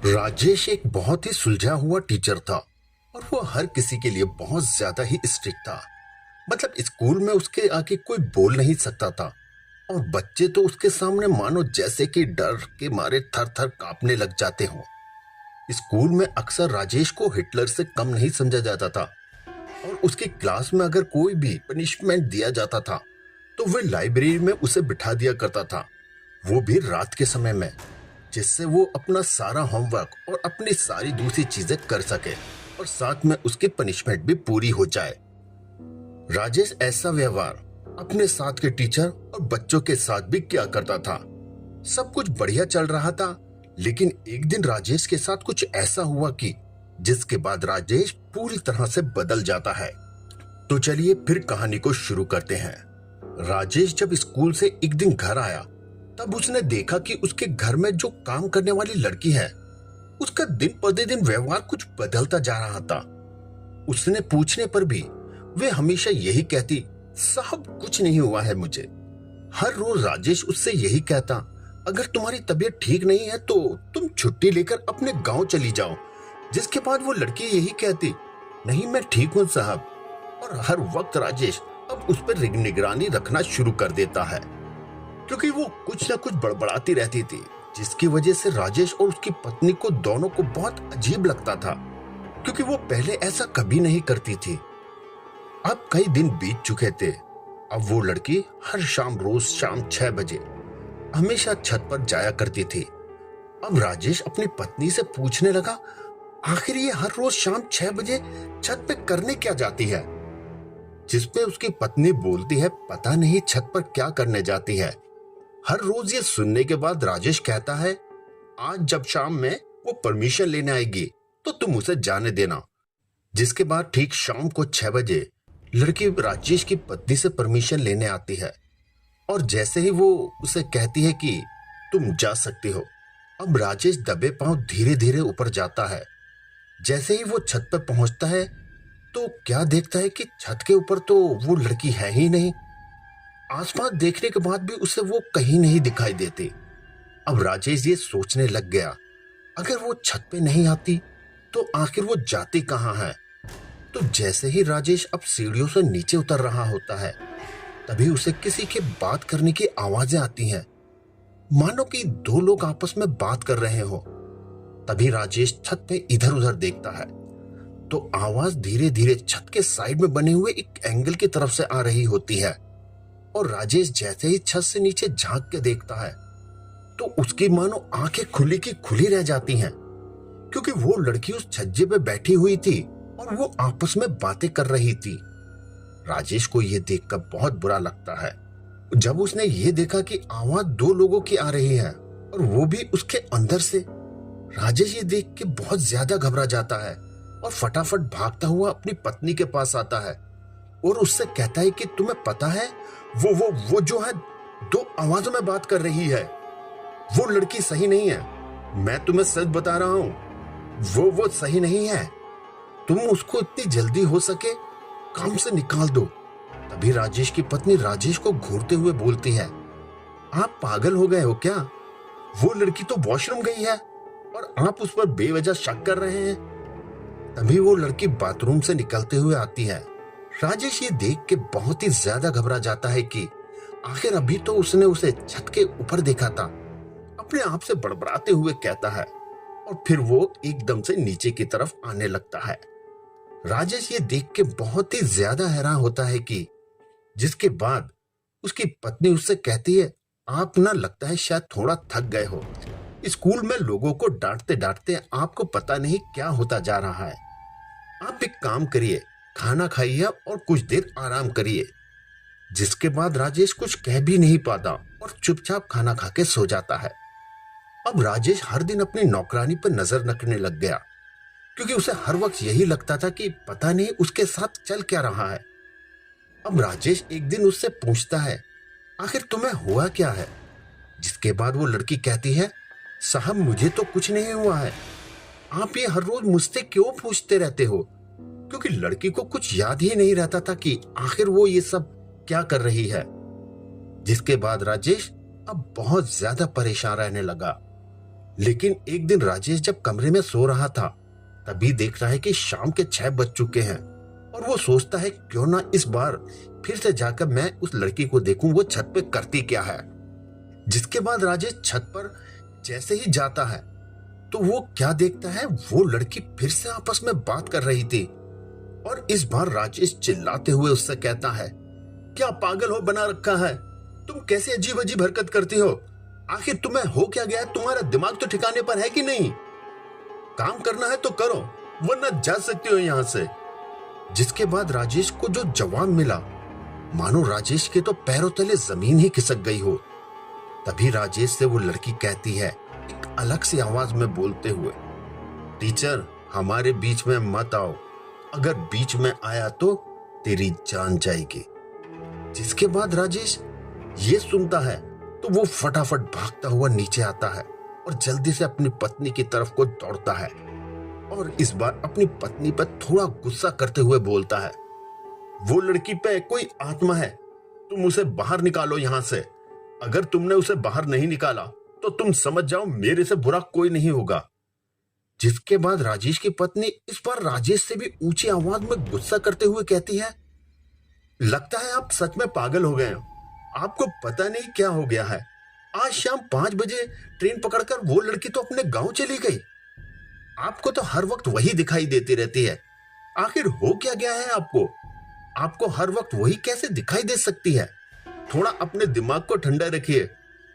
राजेश एक बहुत ही सुलझा हुआ टीचर था और वो हर किसी के लिए बहुत ज्यादा ही स्ट्रिक्ट था। मतलब स्कूल में उसके आगे कोई बोल नहीं सकता था और बच्चे तो उसके सामने मानो जैसे कि डर के मारे थर थर कांपने लग जाते हों। स्कूल में अक्सर राजेश को हिटलर से कम नहीं समझा जाता था और उसकी क्लास में अगर कोई भी पनिशमेंट दिया जाता था तो वह लाइब्रेरी में उसे बिठा दिया करता था, वो भी रात के समय में, जिससे वो अपना सारा होमवर्क और अपनी सारी दूसरी चीजें कर सके और साथ में उसकी पनिशमेंट भी पूरी हो जाए। राजेश ऐसा व्यवहार अपने साथ के टीचर और बच्चों के साथ भी किया करता था। सब कुछ बढ़िया चल रहा था, लेकिन एक दिन राजेश के साथ कुछ ऐसा हुआ कि जिसके बाद राजेश पूरी तरह से बदल जाता है। तो चलिए फिर कहानी को शुरू करते हैं। राजेश जब स्कूल से एक दिन घर आया तब उसने देखा कि उसके घर में जो काम करने वाली लड़की है उसका दिन प्रतिदिन व्यवहार कुछ बदलता जा रहा था। उसने पूछने पर भी वे हमेशा यही कहती, साहब कुछ नहीं हुआ है मुझे। हर रोज राजेश उससे यही कहता, अगर तुम्हारी तबीयत ठीक नहीं है तो तुम छुट्टी लेकर अपने गांव चली जाओ। जिसके बाद वो लड़की यही कहती, नहीं मैं ठीक हूं साहब। और हर वक्त राजेश अब उस पर निगरानी रखना शुरू कर देता है, क्योंकि वो कुछ न कुछ बड़बड़ाती रहती थी, जिसकी वजह से राजेश और उसकी पत्नी को दोनों को बहुत अजीब लगता था, क्योंकि वो पहले ऐसा कभी नहीं करती थी। अब कई दिन बीत चुके थे। अब वो लड़की हर शाम रोज शाम 6 बजे हमेशा छत पर जाया करती थी। अब राजेश अपनी पत्नी से पूछने लगा, आखिर ये हर रोज शाम 6 बजे छत पे करने क्या जाती है? जिसपे उसकी पत्नी बोलती है, पता नहीं छत पर क्या करने जाती है। हर रोज ये सुनने के बाद राजेश कहता है, आज जब शाम में वो परमिशन लेने आएगी तो तुम उसे जाने देना। जिसके बाद ठीक शाम को 6 बजे लड़की राजेश की पत्नी से परमिशन लेने आती है और जैसे ही वो उसे कहती है कि तुम जा सकती हो, अब राजेश दबे पांव धीरे धीरे ऊपर जाता है। जैसे ही वो छत पर पहुंचता है तो क्या देखता है कि छत के ऊपर तो वो लड़की है ही नहीं। आसपास देखने के बाद भी उसे वो कहीं नहीं दिखाई देती। अब राजेश ये सोचने लग गया, अगर वो छत पे नहीं आती तो आखिर वो जाती कहाँ है। तो जैसे ही राजेश अब सीढ़ियों से नीचे उतर रहा होता है तभी उसे किसी के बात करने की आवाजें आती हैं, मानो कि दो लोग आपस में बात कर रहे हो। तभी राजेश छत पे इधर उधर देखता है तो आवाज धीरे धीरे छत के साइड में बने हुए एक एंगल की तरफ से आ रही होती है और राजेश जैसे ही छत से नीचे झांक के देखता है तो उसकी मानो आंखें खुली की खुली रह जाती हैं, क्योंकि वो लड़की उस छज्जे पे बैठी हुई थी और वो आपस में बातें कर रही थी। राजेश को ये देखकर बहुत बुरा लगता है। जब उसने ये देखा कि आवाज दो लोगों की आ रही है और वो भी उसके अंदर से, राजेश ये देख के बहुत ज्यादा घबरा जाता है और फटाफट भागता हुआ अपनी पत्नी के पास आता है और उससे कहता है कि तुम्हें पता है वो जो है दो आवाजों में बात कर रही है, वो लड़की सही नहीं है। मैं तुम्हें सच बता रहा हूं, वो सही नहीं है। तुम उसको इतनी जल्दी हो सके काम से निकाल दो। तभी राजेश की पत्नी राजेश को घूरते हुए बोलती है, आप पागल हो गए हो क्या? वो लड़की तो वॉशरूम गई है और आप उस पर बेवजह शक कर रहे हैं। तभी वो लड़की बाथरूम से निकलते हुए आती है। राजेश ये देख के बहुत ही ज्यादा घबरा जाता है कि आखिर अभी तो उसने उसे छत के ऊपर देखा था। अपने आप से बड़बड़ाते हुए कहता है और फिर वो एकदम से नीचे की तरफ आने लगता है। राजेश ये देख के बहुत ही ज्यादा हैरान होता है कि जिसके बाद उसकी पत्नी उससे कहती है, आप ना लगता है शायद थोड़ा थक गए हो। स्कूल में लोगों को डांटते डांटते आपको पता नहीं क्या होता जा रहा है। आप एक काम करिए, खाना खाइए और कुछ देर आराम करिए। जिसके बाद राजेश कुछ कह भी नहीं पाता और चुपचाप खाना खा के सो जाता है। अब राजेश हर दिन अपनी नौकरानी पर नजर रखने लग गया, क्योंकि उसे हर वक्त यही लगता था कि पता नहीं उसके साथ चल क्या रहा है। अब राजेश एक दिन उससे पूछता है, आखिर तुम्हें हुआ क्या है? जिसके बाद वो लड़की कहती है, साहब मुझे तो कुछ नहीं हुआ है। आप ये हर रोज मुझसे क्यों पूछते रहते हो? क्योंकि लड़की को कुछ याद ही नहीं रहता था कि आखिर वो ये सब क्या कर रही है। जिसके बाद राजेश अब बहुत ज्यादा परेशान रहने लगा। लेकिन एक दिन राजेश जब कमरे में सो रहा था, तभी देख रहा है कि शाम के 6 बज चुके हैं और वो सोचता है क्यों ना इस बार फिर से जाकर मैं उस लड़की को देखूं वो छत पे करती क्या है। जिसके बाद राजेश छत पर जैसे ही जाता है तो वो क्या देखता है, वो लड़की फिर से आपस में बात कर रही थी और इस बार राजेश चिल्लाते हुए उससे कहता है, क्या पागल हो बना रखा है, तुम कैसे अजीब अजीब हरकत करती हो, आखिर तुम्हें हो क्या गया, तुम्हारा दिमाग तो ठिकाने पर है कि नहीं, काम करना है तो करो वरना जा सकती हो यहां से। जिसके बाद राजेश को जो जवाब मिला, मानो राजेश के तो पैरों तले जमीन ही खिसक गई हो। तभी राजेश से वो लड़की कहती है एक अलग सी आवाज में बोलते हुए, टीचर हमारे बीच में मत आओ, अगर बीच में आया तो तेरी जान जाएगी। जिसके बाद राजेश ये सुनता है तो वो फटाफट भागता हुआ नीचे आता है और जल्दी से अपनी पत्नी की तरफ को दौड़ता है और इस बार अपनी पत्नी पर थोड़ा गुस्सा करते हुए बोलता है, वो लड़की पे कोई आत्मा है, तुम उसे बाहर निकालो यहां से, अगर तुमने उसे बाहर नहीं निकाला तो तुम समझ जाओ मेरे से बुरा कोई नहीं होगा। जिसके बाद राजेश की पत्नी इस बार राजेश से भी ऊंची आवाज में गुस्सा करते हुए कहती है, लगता है आप सच में पागल हो गए हो, आपको पता नहीं क्या हो गया है, आज शाम 5 बजे ट्रेन पकड़कर वो लड़की तो अपने गांव चली गई, आपको तो हर वक्त वही दिखाई देती रहती है, आखिर हो क्या गया है आपको, आपको हर वक्त वही कैसे दिखाई दे सकती है, थोड़ा अपने दिमाग को ठंडा रखिए।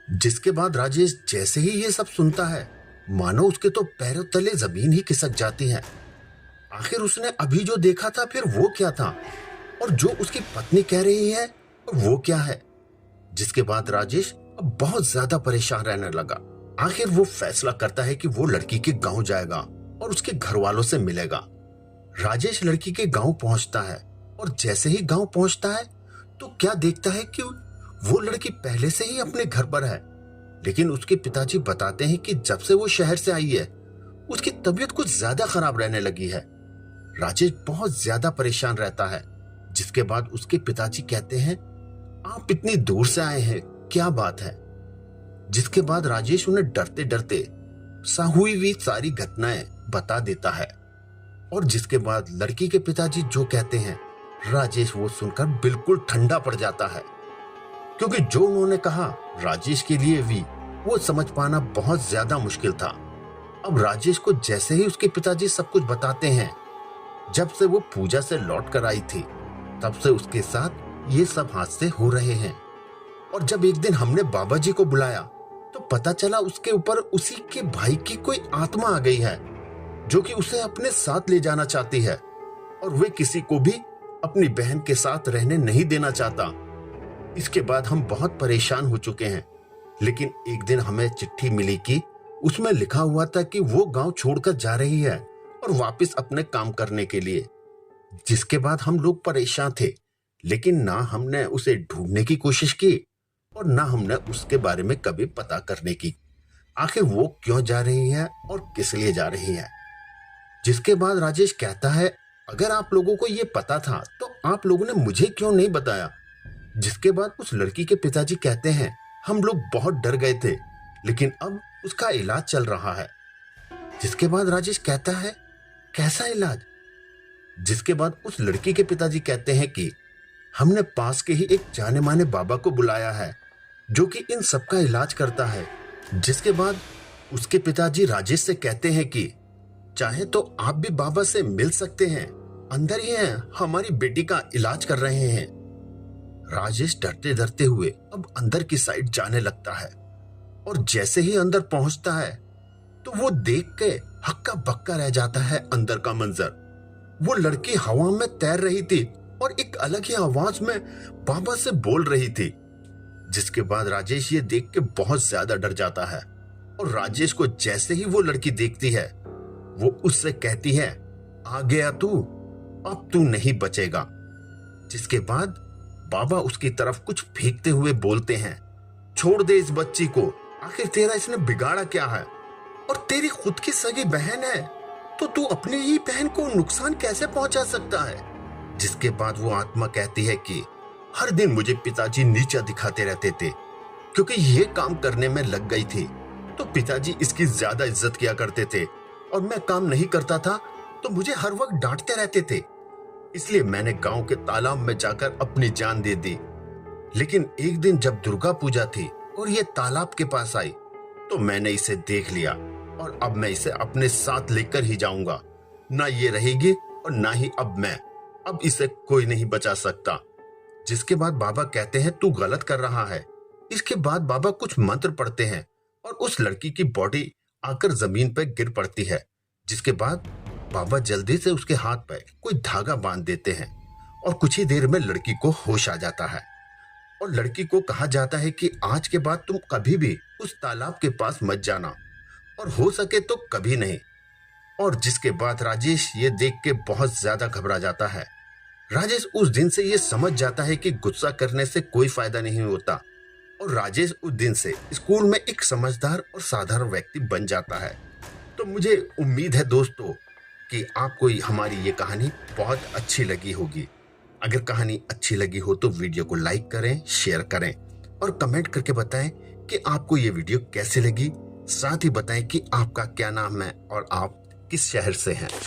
जिसके बाद राजेश जैसे ही ये सब सुनता है, मानो उसके तो पैरों तले जमीन ही खिसक जाती है। आखिर उसने अभी जो देखा था फिर वो क्या था, और जो उसकी पत्नी कह रही है वो क्या है। जिसके बाद राजेश अब बहुत ज्यादा परेशान रहने लगा। आखिर वो फैसला करता है कि वो लड़की के गांव जाएगा और उसके घर वालों से मिलेगा। राजेश लड़की के गांव पहुंचता है और जैसे ही गांव पहुंचता है तो क्या देखता है कि वो लड़की पहले से ही अपने घर पर है, लेकिन उसके पिताजी बताते हैं कि जब से वो शहर से आई है उसकी तबीयत कुछ ज्यादा खराब रहने लगी है। राजेश बहुत ज्यादा परेशान रहता है। जिसके बाद उसके पिताजी कहते हैं, आप इतनी दूर से आए हैं, क्या बात है। जिसके बाद राजेश उन्हें डरते डरते हुई हुई सारी घटनाएं बता देता है और जिसके बाद लड़की के पिताजी जो कहते हैं राजेश वो सुनकर बिल्कुल ठंडा पड़ जाता है, क्योंकि जो उन्होंने कहा राजेश के लिए भी वो समझ पाना बहुत ज्यादा मुश्किल था। अब राजेश को जैसे ही उसके पिताजी सब कुछ बताते हैं, जब से वो पूजा से लौट कर आई थी तब से उसके साथ ये सब हादसे हो रहे हैं, और जब एक दिन हमने बाबा जी को बुलाया तो पता चला उसके ऊपर उसी के भाई की कोई आत्मा आ गई है जो कि उसे अपने साथ ले जाना चाहती है और वे किसी को भी अपनी बहन के साथ रहने नहीं देना चाहता। इसके बाद हम बहुत परेशान हो चुके हैं, लेकिन एक दिन हमें चिट्ठी मिली कि उसमें लिखा हुआ था कि वो गांव छोड़कर जा रही है और वापस अपने काम करने के लिए। जिसके बाद हम लोग परेशान थे, लेकिन ना हमने उसे ढूंढने की कोशिश की और ना हमने उसके बारे में कभी पता करने की, आखिर वो क्यों जा रही है और किस लिए जा रही है। जिसके बाद राजेश कहता है, अगर आप लोगों को ये पता था तो आप लोगों ने मुझे क्यों नहीं बताया। जिसके बाद उस लड़की के पिताजी कहते हैं, हम लोग बहुत डर गए थे, लेकिन अब उसका इलाज चल रहा है। जिसके बाद राजेश कहता है, कैसा इलाज। जिसके बाद उस लड़की के पिताजी कहते हैं कि हमने पास के ही एक जाने माने बाबा को बुलाया है जो कि इन सब का इलाज करता है। जिसके बाद उसके पिताजी राजेश से कहते हैं कि चाहे तो आप भी बाबा से मिल सकते हैं, अंदर ही हैं, हमारी बेटी का इलाज कर रहे हैं। राजेश डरते डरते हुए अब अंदर की साइड जाने लगता है और जैसे ही अंदर पहुंचता है तो वो देख के हक्का बक्का रह जाता है अंदर का मंजर। वो लड़की हवा में तैर रही थी और एक अलग ही आवाज में बाबा से बोल रही थी। जिसके बाद राजेश ये देख के बहुत ज्यादा डर जाता है और राजेश को जैसे ही वो लड़की देखती है वो उससे कहती है, आ गया तू, अब तू नहीं बचेगा। जिसके बाद बाबा उसकी तरफ कुछ फेंकते हुए बोलते हैं, छोड़ दे इस बच्ची को, आखिर तेरा इसने बिगाड़ा क्या है, और तेरी खुद की सगी बहन है तो तू अपनी ही बहन को नुकसान कैसे पहुंचा सकता है। जिसके बाद वो आत्मा कहती है कि हर दिन मुझे पिताजी नीचा दिखाते रहते थे क्योंकि ये काम करने में लग गई थी तो पिताजी इसकी ज्यादा इज्जत किया करते थे और मैं काम नहीं करता था तो मुझे हर वक्त डांटते रहते थे। इसलिए मैंने गांव के तालाब में जाकर अपनी जान दे दी। लेकिन एक दिन जब दुर्गा पूजा थी और ये तालाब के पास आई तो मैंने इसे देख लिया और अब मैं इसे अपने साथ लेकर ही जाऊंगा। ना ये रहेगी और ना ही अब मैं। अब इसे कोई नहीं बचा सकता। जिसके बाद बाबा कहते हैं तू गलत कर रहा है। इसके बाद बाबा कुछ मंत्र पढ़ते हैं और उस लड़की की बॉडी आकर जमीन पर गिर पड़ती है। जिसके बाद बाबा जल्दी से उसके हाथ पर कोई धागा बांध देते हैं और कुछ ही देर में लड़की को होश आ जाता है और लड़की को कहा जाता है कि आज के बाद तुम कभी भी उस तालाब के पास मत जाना और हो सके तो कभी नहीं। और जिसके बाद राजेश ये देख के बहुत ज्यादा घबरा जाता है। राजेश उस दिन से ये समझ जाता है कि गुस्सा करने से कोई फायदा नहीं होता और राजेश उस दिन से स्कूल में एक समझदार और साधारण व्यक्ति बन जाता है। तो मुझे उम्मीद है दोस्तों कि आपको हमारी ये कहानी बहुत अच्छी लगी होगी। अगर कहानी अच्छी लगी हो तो वीडियो को लाइक करें, शेयर करें और कमेंट करके बताएं कि आपको ये वीडियो कैसे लगी। साथ ही बताएं कि आपका क्या नाम है और आप किस शहर से हैं।